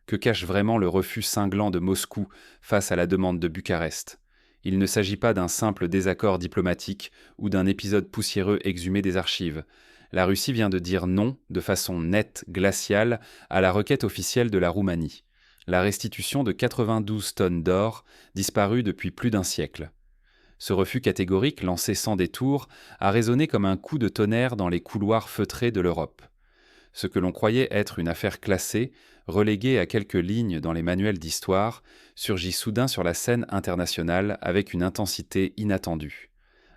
Que cache vraiment le refus cinglant de Moscou face à la demande de Bucarest? Il ne s'agit pas d'un simple désaccord diplomatique ou d'un épisode poussiéreux exhumé des archives. La Russie vient de dire non, de façon nette, glaciale, à la requête officielle de la Roumanie. La restitution de 92 tonnes d'or, disparues depuis plus d'un siècle. Ce refus catégorique, lancé sans détour, a résonné comme un coup de tonnerre dans les couloirs feutrés de l'Europe. Ce que l'on croyait être une affaire classée, reléguée à quelques lignes dans les manuels d'histoire, surgit soudain sur la scène internationale avec une intensité inattendue.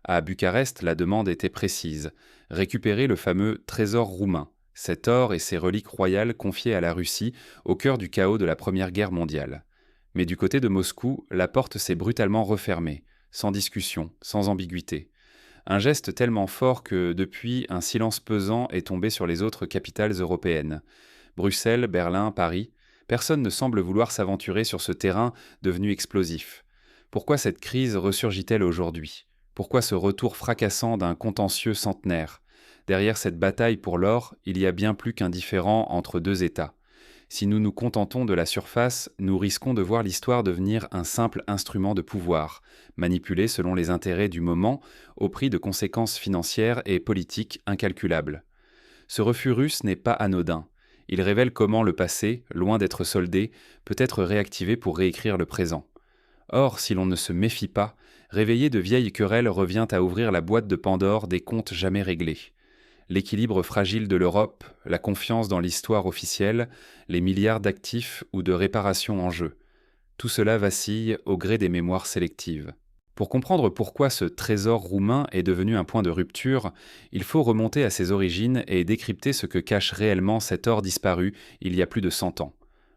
À Bucarest, la demande était précise: récupérer le fameux trésor roumain, cet or et ses reliques royales confiées à la Russie au cœur du chaos de la Première Guerre mondiale. Mais du côté de Moscou, la porte s'est brutalement refermée, sans discussion, sans ambiguïté. Un geste tellement fort que, depuis, un silence pesant est tombé sur les autres capitales européennes. Bruxelles, Berlin, Paris, personne ne semble vouloir s'aventurer sur ce terrain devenu explosif. Pourquoi cette crise ressurgit-elle aujourd'hui? Pourquoi ce retour fracassant d'un contentieux centenaire? Derrière cette bataille pour l'or, il y a bien plus qu'un différend entre deux États. Si nous nous contentons de la surface, nous risquons de voir l'histoire devenir un simple instrument de pouvoir, manipulé selon les intérêts du moment, au prix de conséquences financières et politiques incalculables. Ce refus russe n'est pas anodin. Il révèle comment le passé, loin d'être soldé, peut être réactivé pour réécrire le présent. Or, si l'on ne se méfie pas, réveiller de vieilles querelles revient à ouvrir la boîte de Pandore des comptes jamais réglés. L'équilibre fragile de l'Europe, la confiance dans l'histoire officielle, les milliards d'actifs ou de réparations en jeu. Tout cela vacille au gré des mémoires sélectives. Pour comprendre pourquoi ce trésor roumain est devenu un point de rupture, il faut remonter à ses origines et décrypter ce que cache réellement cet or disparu il y a plus de 100 ans.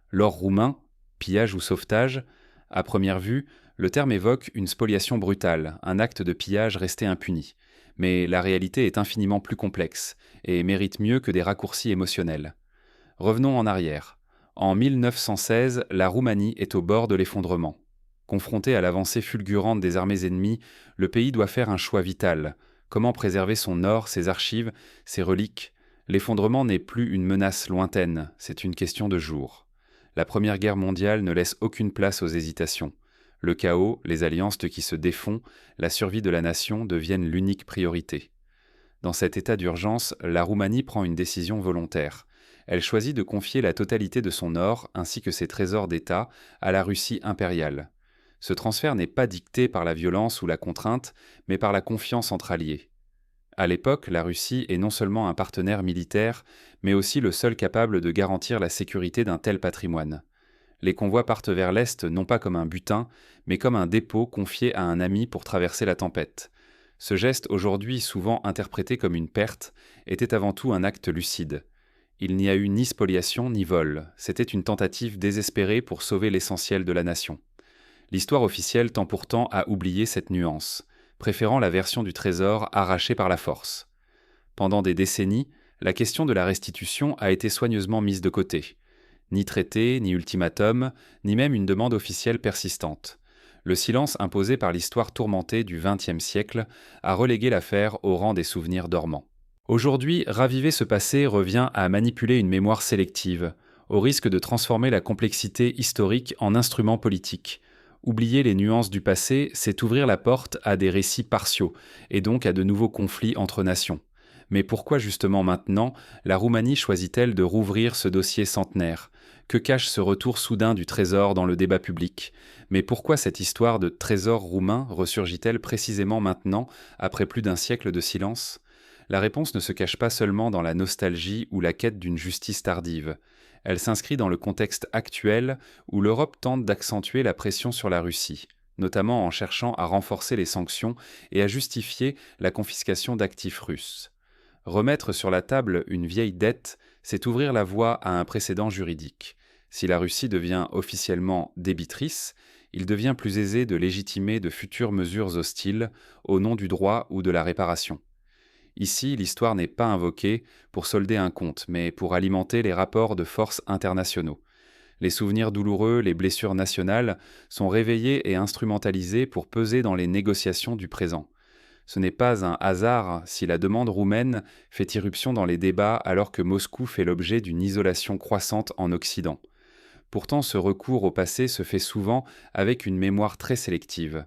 L'or roumain, pillage ou sauvetage, à première vue, le terme évoque une spoliation brutale, un acte de pillage resté impuni. Mais la réalité est infiniment plus complexe et mérite mieux que des raccourcis émotionnels. Revenons en arrière. En 1916, la Roumanie est au bord de l'effondrement. Confronté à l'avancée fulgurante des armées ennemies, le pays doit faire un choix vital. Comment préserver son or, ses archives, ses reliques? L'effondrement n'est plus une menace lointaine, c'est une question de jours. La Première Guerre mondiale ne laisse aucune place aux hésitations. Le chaos, les alliances qui se défont, la survie de la nation deviennent l'unique priorité. Dans cet état d'urgence, la Roumanie prend une décision volontaire. Elle choisit de confier la totalité de son or, ainsi que ses trésors d'État, à la Russie impériale. Ce transfert n'est pas dicté par la violence ou la contrainte, mais par la confiance entre alliés. À l'époque, la Russie est non seulement un partenaire militaire, mais aussi le seul capable de garantir la sécurité d'un tel patrimoine. Les convois partent vers l'Est non pas comme un butin, mais comme un dépôt confié à un ami pour traverser la tempête. Ce geste, aujourd'hui souvent interprété comme une perte, était avant tout un acte lucide. Il n'y a eu ni spoliation ni vol, c'était une tentative désespérée pour sauver l'essentiel de la nation. L'histoire officielle tend pourtant à oublier cette nuance, préférant la version du trésor arrachée par la force. Pendant des décennies, la question de la restitution a été soigneusement mise de côté. Ni traité, ni ultimatum, ni même une demande officielle persistante. Le silence imposé par l'histoire tourmentée du XXe siècle a relégué l'affaire au rang des souvenirs dormants. Aujourd'hui, raviver ce passé revient à manipuler une mémoire sélective, au risque de transformer la complexité historique en instrument politique. Oublier les nuances du passé, c'est ouvrir la porte à des récits partiaux, et donc à de nouveaux conflits entre nations. Mais pourquoi justement maintenant la Roumanie choisit-elle de rouvrir ce dossier centenaire? Que cache ce retour soudain du trésor dans le débat public? Mais pourquoi cette histoire de trésor roumain ressurgit-elle précisément maintenant, après plus d'un siècle de silence? La réponse ne se cache pas seulement dans la nostalgie ou la quête d'une justice tardive. Elle s'inscrit dans le contexte actuel où l'Europe tente d'accentuer la pression sur la Russie, notamment en cherchant à renforcer les sanctions et à justifier la confiscation d'actifs russes. Remettre sur la table une vieille dette, c'est ouvrir la voie à un précédent juridique. Si la Russie devient officiellement débitrice, il devient plus aisé de légitimer de futures mesures hostiles au nom du droit ou de la réparation. Ici, l'histoire n'est pas invoquée pour solder un compte, mais pour alimenter les rapports de force internationaux. Les souvenirs douloureux, les blessures nationales sont réveillés et instrumentalisés pour peser dans les négociations du présent. Ce n'est pas un hasard si la demande roumaine fait irruption dans les débats alors que Moscou fait l'objet d'une isolation croissante en Occident. Pourtant, ce recours au passé se fait souvent avec une mémoire très sélective.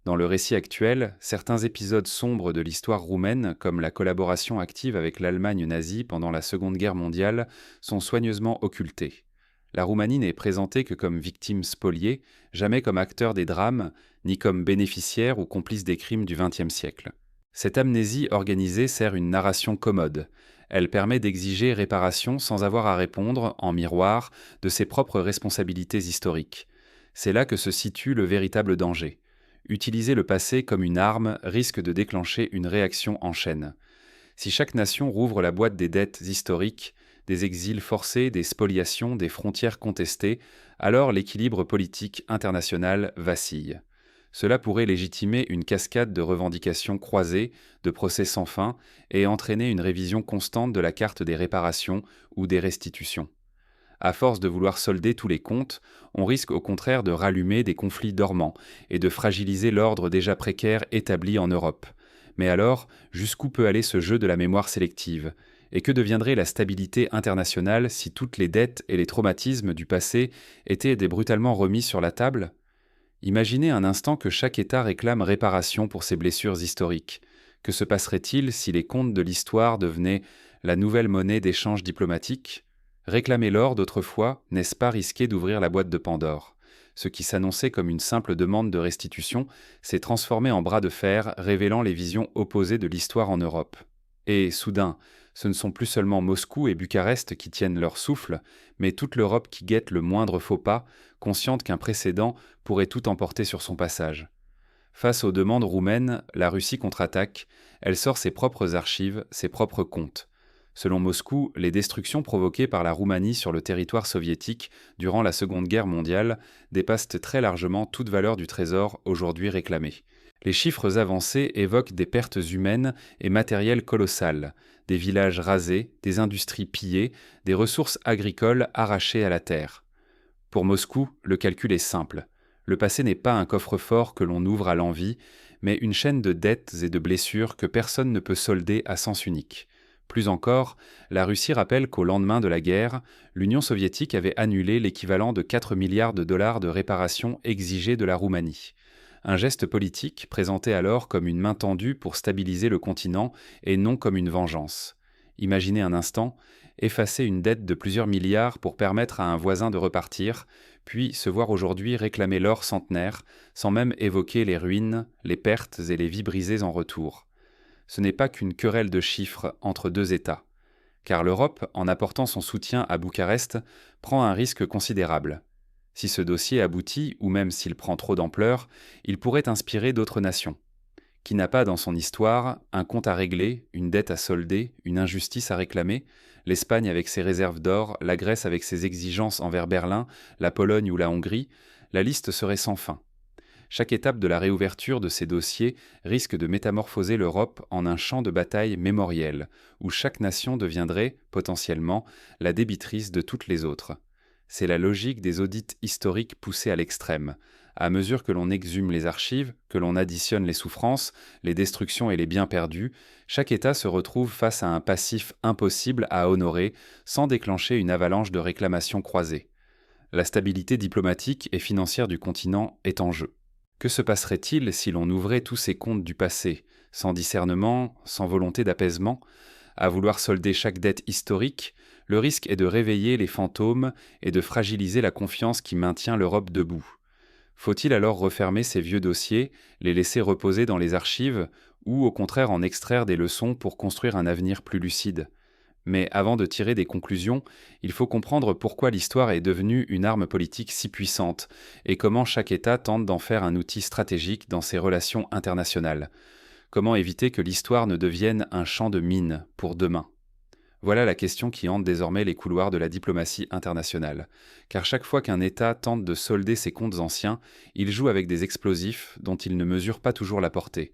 Dans le récit actuel, certains épisodes sombres de l'histoire roumaine, comme la collaboration active avec l'Allemagne nazie pendant la Seconde Guerre mondiale, sont soigneusement occultés. La Roumanie n'est présentée que comme victime spoliée, jamais comme acteur des drames, ni comme bénéficiaire ou complice des crimes du XXe siècle. Cette amnésie organisée sert une narration commode. Elle permet d'exiger réparation sans avoir à répondre, en miroir, de ses propres responsabilités historiques. C'est là que se situe le véritable danger. Utiliser le passé comme une arme risque de déclencher une réaction en chaîne. Si chaque nation rouvre la boîte des dettes historiques, des exils forcés, des spoliations, des frontières contestées, alors l'équilibre politique international vacille. Cela pourrait légitimer une cascade de revendications croisées, de procès sans fin, et entraîner une révision constante de la carte des réparations ou des restitutions. À force de vouloir solder tous les comptes, on risque au contraire de rallumer des conflits dormants et de fragiliser l'ordre déjà précaire établi en Europe. Mais alors, jusqu'où peut aller ce jeu de la mémoire sélective ? Et que deviendrait la stabilité internationale si toutes les dettes et les traumatismes du passé étaient brutalement remis sur la table ? Imaginez un instant que chaque État réclame réparation pour ses blessures historiques. Que se passerait-il si les comptes de l'histoire devenaient la nouvelle monnaie d'échange diplomatique ? Réclamer l'or d'autrefois, n'est-ce pas risquer d'ouvrir la boîte de Pandore ? Ce qui s'annonçait comme une simple demande de restitution s'est transformé en bras de fer, révélant les visions opposées de l'histoire en Europe. Et, soudain, ce ne sont plus seulement Moscou et Bucarest qui tiennent leur souffle, mais toute l'Europe qui guette le moindre faux pas, consciente qu'un précédent pourrait tout emporter sur son passage. Face aux demandes roumaines, la Russie contre-attaque, elle sort ses propres archives, ses propres comptes. Selon Moscou, les destructions provoquées par la Roumanie sur le territoire soviétique durant la Seconde Guerre mondiale dépassent très largement toute valeur du trésor aujourd'hui réclamé. Les chiffres avancés évoquent des pertes humaines et matérielles colossales, des villages rasés, des industries pillées, des ressources agricoles arrachées à la terre. Pour Moscou, le calcul est simple. Le passé n'est pas un coffre-fort que l'on ouvre à l'envi, mais une chaîne de dettes et de blessures que personne ne peut solder à sens unique. Plus encore, la Russie rappelle qu'au lendemain de la guerre, l'Union soviétique avait annulé l'équivalent de 4 milliards de dollars de réparation exigée de la Roumanie. Un geste politique présenté alors comme une main tendue pour stabiliser le continent et non comme une vengeance. Imaginez un instant, effacer une dette de plusieurs milliards pour permettre à un voisin de repartir, puis se voir aujourd'hui réclamer l'or centenaire, sans même évoquer les ruines, les pertes et les vies brisées en retour. Ce n'est pas qu'une querelle de chiffres entre deux États, car l'Europe, en apportant son soutien à Bucarest, prend un risque considérable. Si ce dossier aboutit, ou même s'il prend trop d'ampleur, il pourrait inspirer d'autres nations. Qui n'a pas dans son histoire un compte à régler, une dette à solder, une injustice à réclamer ? L'Espagne avec ses réserves d'or, la Grèce avec ses exigences envers Berlin, la Pologne ou la Hongrie, la liste serait sans fin. Chaque étape de la réouverture de ces dossiers risque de métamorphoser l'Europe en un champ de bataille mémoriel, où chaque nation deviendrait, potentiellement, la débitrice de toutes les autres. C'est la logique des audits historiques poussés à l'extrême. À mesure que l'on exhume les archives, que l'on additionne les souffrances, les destructions et les biens perdus, chaque État se retrouve face à un passif impossible à honorer sans déclencher une avalanche de réclamations croisées. La stabilité diplomatique et financière du continent est en jeu. Que se passerait-il si l'on ouvrait tous ces comptes du passé, sans discernement, sans volonté d'apaisement ? À vouloir solder chaque dette historique, le risque est de réveiller les fantômes et de fragiliser la confiance qui maintient l'Europe debout. Faut-il alors refermer ces vieux dossiers, les laisser reposer dans les archives, ou au contraire en extraire des leçons pour construire un avenir plus lucide ? Mais avant de tirer des conclusions, il faut comprendre pourquoi l'histoire est devenue une arme politique si puissante et comment chaque État tente d'en faire un outil stratégique dans ses relations internationales. Comment éviter que l'histoire ne devienne un champ de mines pour demain ? Voilà la question qui hante désormais les couloirs de la diplomatie internationale. Car chaque fois qu'un État tente de solder ses comptes anciens, il joue avec des explosifs dont il ne mesure pas toujours la portée.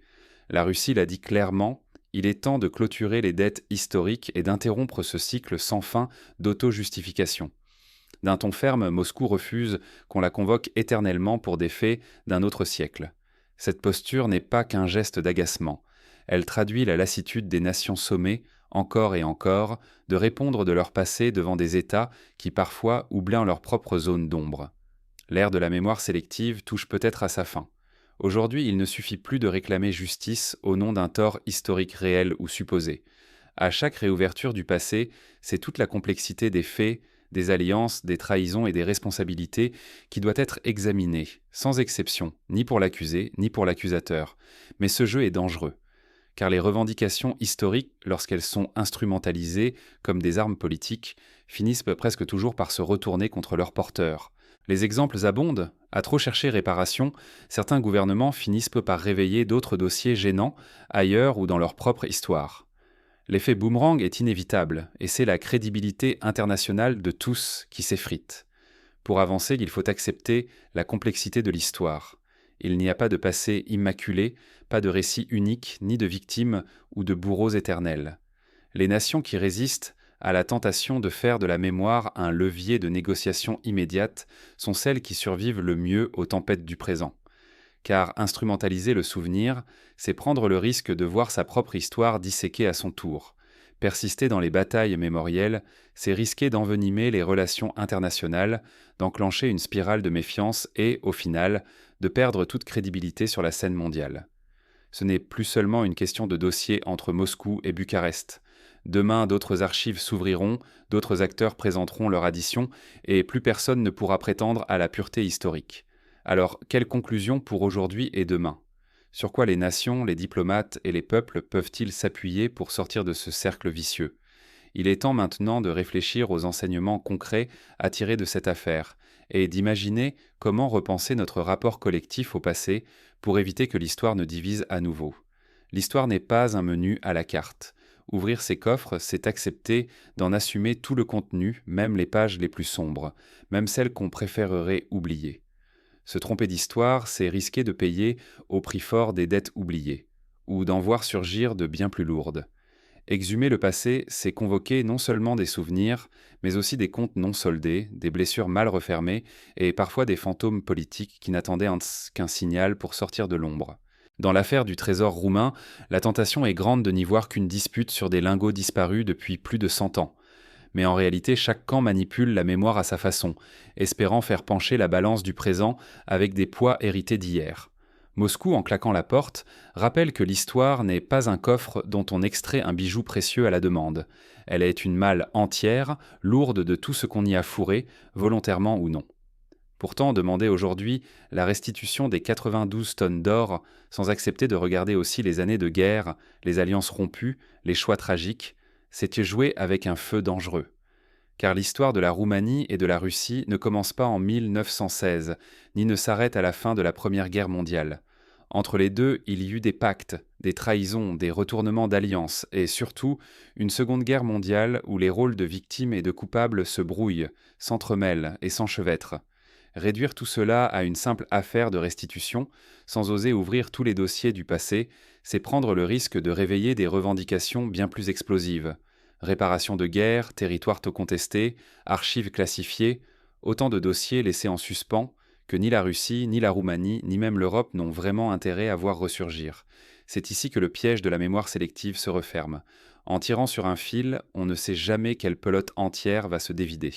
La Russie l'a dit clairement, il est temps de clôturer les dettes historiques et d'interrompre ce cycle sans fin d'auto-justification. D'un ton ferme, Moscou refuse qu'on la convoque éternellement pour des faits d'un autre siècle. Cette posture n'est pas qu'un geste d'agacement. Elle traduit la lassitude des nations sommées, encore et encore, de répondre de leur passé devant des États qui parfois oublient leur propre zone d'ombre. L'ère de la mémoire sélective touche peut-être à sa fin. Aujourd'hui, il ne suffit plus de réclamer justice au nom d'un tort historique réel ou supposé. À chaque réouverture du passé, c'est toute la complexité des faits, des alliances, des trahisons et des responsabilités qui doit être examinée, sans exception, ni pour l'accusé, ni pour l'accusateur. Mais ce jeu est dangereux, car les revendications historiques, lorsqu'elles sont instrumentalisées comme des armes politiques, finissent presque toujours par se retourner contre leurs porteurs. Les exemples abondent. À trop chercher réparation, certains gouvernements finissent par réveiller d'autres dossiers gênants ailleurs ou dans leur propre histoire. L'effet boomerang est inévitable, et c'est la crédibilité internationale de tous qui s'effrite. Pour avancer, il faut accepter la complexité de l'histoire. Il n'y a pas de passé immaculé, pas de récit unique, ni de victimes ou de bourreaux éternels. Les nations qui résistent à la tentation de faire de la mémoire un levier de négociation immédiate sont celles qui survivent le mieux aux tempêtes du présent. Car instrumentaliser le souvenir, c'est prendre le risque de voir sa propre histoire disséquée à son tour. Persister dans les batailles mémorielles, c'est risquer d'envenimer les relations internationales, d'enclencher une spirale de méfiance et, au final, de perdre toute crédibilité sur la scène mondiale. Ce n'est plus seulement une question de dossier entre Moscou et Bucarest. Demain, d'autres archives s'ouvriront, d'autres acteurs présenteront leur addition, et plus personne ne pourra prétendre à la pureté historique. Alors, quelle conclusion pour aujourd'hui et demain ? Sur quoi les nations, les diplomates et les peuples peuvent-ils s'appuyer pour sortir de ce cercle vicieux ? Il est temps maintenant de réfléchir aux enseignements concrets à tirer de cette affaire et d'imaginer comment repenser notre rapport collectif au passé pour éviter que l'histoire ne divise à nouveau. L'histoire n'est pas un menu à la carte. Ouvrir ses coffres, c'est accepter d'en assumer tout le contenu, même les pages les plus sombres, même celles qu'on préférerait oublier. Se tromper d'histoire, c'est risquer de payer au prix fort des dettes oubliées, ou d'en voir surgir de bien plus lourdes. Exhumer le passé, c'est convoquer non seulement des souvenirs, mais aussi des comptes non soldés, des blessures mal refermées et parfois des fantômes politiques qui n'attendaient qu'un signal pour sortir de l'ombre. Dans l'affaire du trésor roumain, la tentation est grande de n'y voir qu'une dispute sur des lingots disparus depuis plus de 100 ans. Mais en réalité, chaque camp manipule la mémoire à sa façon, espérant faire pencher la balance du présent avec des poids hérités d'hier. Moscou, en claquant la porte, rappelle que l'histoire n'est pas un coffre dont on extrait un bijou précieux à la demande. Elle est une malle entière, lourde de tout ce qu'on y a fourré, volontairement ou non. Pourtant, demander aujourd'hui la restitution des 92 tonnes d'or, sans accepter de regarder aussi les années de guerre, les alliances rompues, les choix tragiques, c'est jouer avec un feu dangereux. Car l'histoire de la Roumanie et de la Russie ne commence pas en 1916, ni ne s'arrête à la fin de la Première Guerre mondiale. Entre les deux, il y eut des pactes, des trahisons, des retournements d'alliances, et surtout une Seconde Guerre mondiale où les rôles de victimes et de coupables se brouillent, s'entremêlent et s'enchevêtrent. Réduire tout cela à une simple affaire de restitution, sans oser ouvrir tous les dossiers du passé, c'est prendre le risque de réveiller des revendications bien plus explosives. Réparation de guerre, territoires contestés, archives classifiées, autant de dossiers laissés en suspens que ni la Russie, ni la Roumanie, ni même l'Europe n'ont vraiment intérêt à voir ressurgir. C'est ici que le piège de la mémoire sélective se referme. En tirant sur un fil, on ne sait jamais quelle pelote entière va se dévider.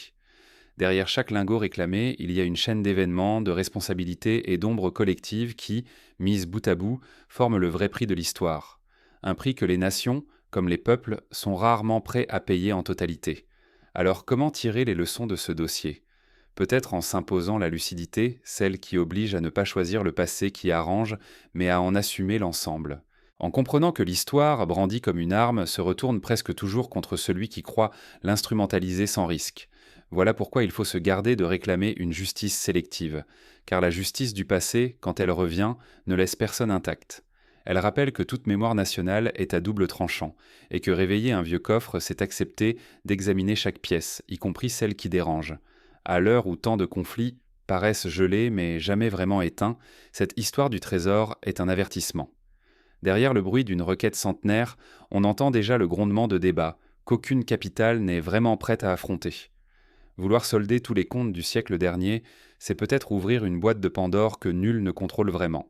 Derrière chaque lingot réclamé, il y a une chaîne d'événements, de responsabilités et d'ombres collectives qui, mises bout à bout, forment le vrai prix de l'histoire. Un prix que les nations, comme les peuples, sont rarement prêts à payer en totalité. Alors comment tirer les leçons de ce dossier ? Peut-être en s'imposant la lucidité, celle qui oblige à ne pas choisir le passé qui arrange, mais à en assumer l'ensemble. En comprenant que l'histoire, brandie comme une arme, se retourne presque toujours contre celui qui croit l'instrumentaliser sans risque. Voilà pourquoi il faut se garder de réclamer une justice sélective, car la justice du passé, quand elle revient, ne laisse personne intact. Elle rappelle que toute mémoire nationale est à double tranchant, et que réveiller un vieux coffre, c'est accepter d'examiner chaque pièce, y compris celle qui dérange. À l'heure où tant de conflits paraissent gelés mais jamais vraiment éteints, cette histoire du trésor est un avertissement. Derrière le bruit d'une requête centenaire, on entend déjà le grondement de débats, qu'aucune capitale n'est vraiment prête à affronter. Vouloir solder tous les comptes du siècle dernier, c'est peut-être ouvrir une boîte de Pandore que nul ne contrôle vraiment.